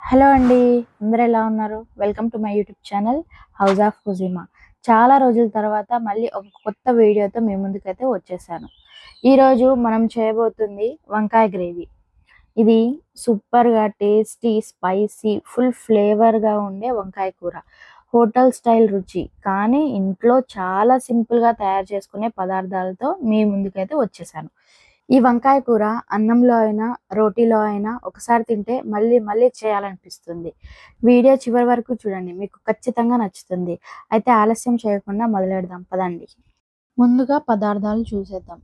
Hello అండి. అందరూ ఎలా ఉన్నారు? Welcome to my YouTube channel house of Kujima. చాలా రోజుల తర్వాత మళ్ళీ ఒక కొత్త వీడియోతో మీ ముందుకైతే వచ్చేసాను. ఈరోజు మనం చేయబోతుంది వంకాయ గ్రేవీ. ఇది సూపర్‌గా టేస్టీ, స్పైసీ, ఫుల్ ఫ్లేవర్‌గా ఉండే వంకాయ కూర. హోటల్ స్టైల్ రుచి. కానీ ఇంట్లో చాలా సింపుల్‌గా తయారు చేసుకునే పదార్థాలతో మీ ముందుకైతే వచ్చేసాను. ఈ వంకాయ కూర అన్నంలో అయినా, రోటీలో అయినా ఒకసారి తింటే మళ్ళీ మళ్ళీ చేయాలనిపిస్తుంది. వీడియో చివరి వరకు చూడండి. మీకు ఖచ్చితంగా నచ్చుతుంది. అయితే ఆలస్యం చేయకుండా మొదలెడదాం పదండి. ముందుగా పదార్థాలు చూసేద్దాం.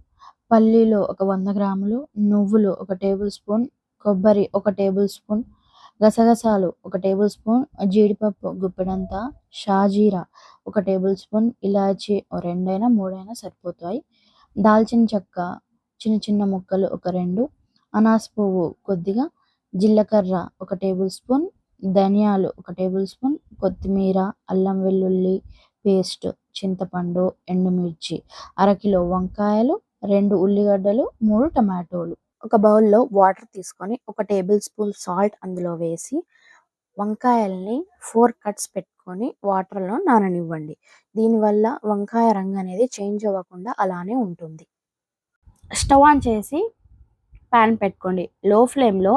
పల్లీలు ఒక 100 గ్రాములు, నువ్వులు ఒక టేబుల్ స్పూన్, కొబ్బరి ఒక టేబుల్ స్పూన్, గసగసాలు ఒక టేబుల్ స్పూన్, జీడిపప్పు గుప్పెడంత, షాజీరా ఒక టేబుల్ స్పూన్, ఇలాచీ ఓ 2 3 సరిపోతాయి. దాల్చిన చెక్క చిన్న చిన్న ముక్కలు ఒక 2, అనాస పువ్వు కొద్దిగా, జీలకర్ర ఒక టేబుల్ స్పూన్, ధనియాలు ఒక టేబుల్ స్పూన్, కొత్తిమీర, అల్లం వెల్లుల్లి పేస్ట్, చింతపండు, ఎండుమిర్చి, అరకిలో వంకాయలు, 2 ఉల్లిగడ్డలు, 3 టమాటోలు. ఒక బౌల్లో వాటర్ తీసుకొని ఒక టేబుల్ స్పూన్ సాల్ట్ అందులో వేసి వంకాయల్ని 4 కట్స్ పెట్టుకొని వాటర్లో నాననివ్వండి. దీనివల్ల వంకాయ రంగు అనేది చేంజ్ అవ్వకుండా అలానే ఉంటుంది. స్టవ్ ఆన్ చేసి ప్యాన్ పెట్టుకోండి. లో ఫ్లేమ్లో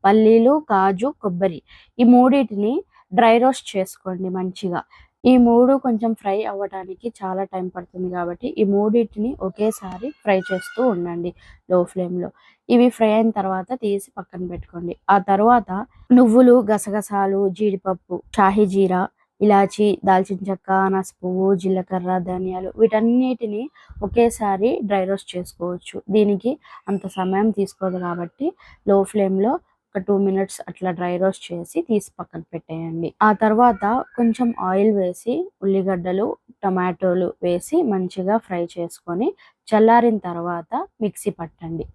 పల్లీలు, కాజు, కొబ్బరి ఈ మూడింటిని డ్రై రోస్ట్ చేసుకోండి మంచిగా. ఈ 3 కొంచెం ఫ్రై అవ్వడానికి చాలా టైం పడుతుంది కాబట్టి ఈ మూడింటిని ఒకేసారి ఫ్రై చేస్తూ ఉండండి లో ఫ్లేమ్లో. ఇవి ఫ్రై అయిన తర్వాత తీసి పక్కన పెట్టుకోండి. ఆ తర్వాత నువ్వులు, గసగసాలు, జీడిపప్పు, షాహీ జీరా, ఇలాచి, దాల్చిన చెక్క, అనాస పువ్వు, జీలకర్ర, ధనియాలు వీటన్నిటిని ఒకేసారి డ్రై రోస్ట్ చేసుకోవచ్చు. దీనికి అంత సమయం తీసుకోదు కాబట్టి లో ఫ్లేమ్లో ఒక 2 మినిట్స్ అట్లా డ్రై రోస్ట్ చేసి తీసి పక్కన పెట్టేయండి. ఆ తర్వాత కొంచెం ఆయిల్ వేసి ఉల్లిగడ్డలు, టమాటోలు వేసి మంచిగా ఫ్రై చేసుకొని చల్లారిన తర్వాత మిక్సీ పట్టండి.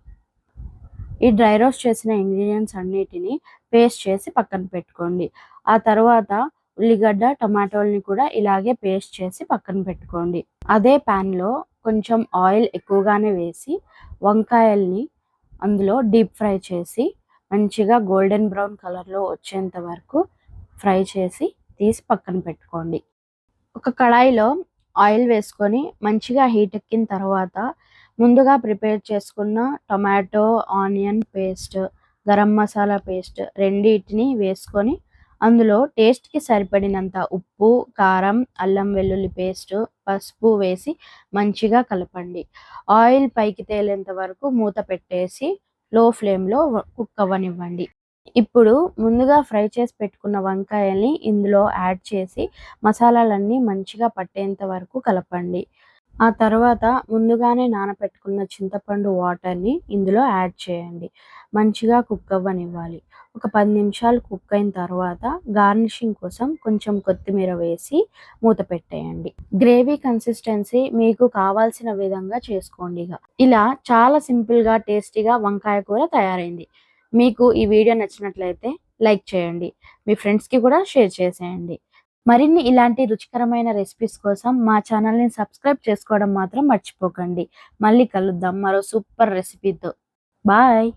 ఈ డ్రై రోస్ట్ చేసిన ఇంగ్రీడియంట్స్ అన్నిటిని పేస్ట్ చేసి పక్కన పెట్టుకోండి. ఆ తర్వాత ఉల్లిగడ్డ, టమాటోల్ని కూడా ఇలాగే పేస్ట్ చేసి పక్కన పెట్టుకోండి. అదే ప్యాన్లో కొంచెం ఆయిల్ ఎక్కువగానే వేసి వంకాయల్ని అందులో డీప్ ఫ్రై చేసి మంచిగా గోల్డెన్ బ్రౌన్ కలర్లో వచ్చేంత వరకు ఫ్రై చేసి తీసి పక్కన పెట్టుకోండి. ఒక కడాయిలో ఆయిల్ వేసుకొని మంచిగా హీట్ ఎక్కిన తర్వాత ముందుగా ప్రిపేర్ చేసుకున్న tomato, onion paste, garam masala paste రెండింటిని వేసుకొని అందులో టేస్ట్కి సరిపడినంత ఉప్పు, కారం, అల్లం వెల్లుల్లి పేస్ట్, పసుపు వేసి మంచిగా కలపండి. ఆయిల్ పైకి తేలేంత వరకు మూత పెట్టేసి లో ఫ్లేమ్లో కుక్ అవ్వనివ్వండి. ఇప్పుడు ముందుగా ఫ్రై చేసి పెట్టుకున్న వంకాయల్ని ఇందులో యాడ్ చేసి మసాలాలన్నీ మంచిగా పట్టేంత వరకు కలపండి. ఆ తర్వాత ముందుగానే నానబెట్టుకున్న చింతపండు వాటర్ని ఇందులో యాడ్ చేయండి. మంచిగా కుక్ అవ్వనివ్వాలి. ఒక 10 నిమిషాలు కుక్ అయిన తర్వాత గార్నిషింగ్ కోసం కొంచెం కొత్తిమీర వేసి మూత పెట్టేయండి. గ్రేవీ కన్సిస్టెన్సీ మీకు కావాల్సిన విధంగా చేసుకోండి. ఇలా చాలా సింపుల్గా టేస్టీగా వంకాయ కూర తయారైంది. మీకు ఈ వీడియో నచ్చినట్లయితే లైక్ చేయండి. మీ ఫ్రెండ్స్కి కూడా షేర్ చేసేయండి. మరిన్ని ఇలాంటి రుచికరమైన రెసిపీస్ కోసం మా ఛానల్ని సబ్స్క్రైబ్ చేసుకోవడం మాత్రం మర్చిపోకండి. మళ్ళీ కలుద్దాం మరో సూపర్ రెసిపీతో. బాయ్.